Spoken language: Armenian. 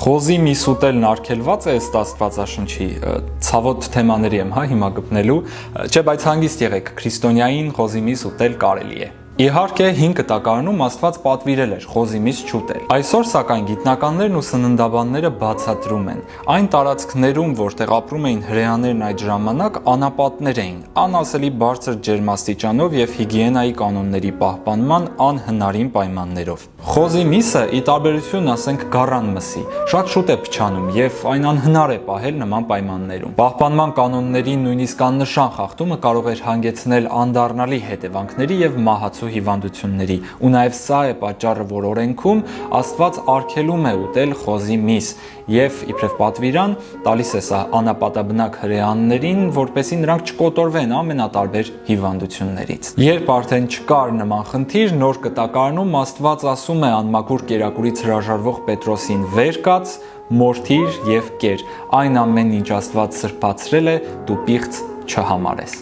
Խոզի միս ուտելն արգելված է ըստ Աստվածաշնչի, ցավոտ թեմաների եմ հիմա գտնելու, չէ, բայց հանգիստ եղեք, քրիստոնյային խոզի միս ուտել կարելի է։ Իհարկե, հին կտակարանում Աստված պատվիրել էր խոզի միս չուտել։ Այսօր, սակայն, գիտնականներն ու սննդաբանները բացատրում են, այն տարածքներում, որտեղ ապրում էին հրեաներն այդ ժամանակ, անապատներ էին, անասելի բարձր ջերմաստիճանով եւ հիգիենայի կանոնների պահպանման անհնարին պայմաններով։ Խոզի միսը, ի տարբերություն, ասենք, գառան մսի, շատ շուտ է փչանում եւ այն անհնար է պահել նման պայմաններում։ Պահպանման կանոնների նույնիսկ աննշան խախտումը կարող էր հանգեցնել անդառնալի հետևանքների եւ մահացու հիվանդությունների, ու նաև սա է պատճառը, որ օրենքում Աստված արգելում է ուտել խոզի միս եւ իբրև պատվիրան տալիս է սա անապատաբնակ հրեաներին, որպեսզի նրանք չկոտորվեն ամենատարբեր հիվանդություններից։ Երբ արդեն չկար նման խնդիր, նոր կտակարանում Աստված ասում է անմաքուր կերակուրից հրաժարվող Պետրոսին՝ վեր կաց, մորթիր եւ կեր, այն ամեն ինչ Աստված սրբացրել է, դու պիղծ չհամարես։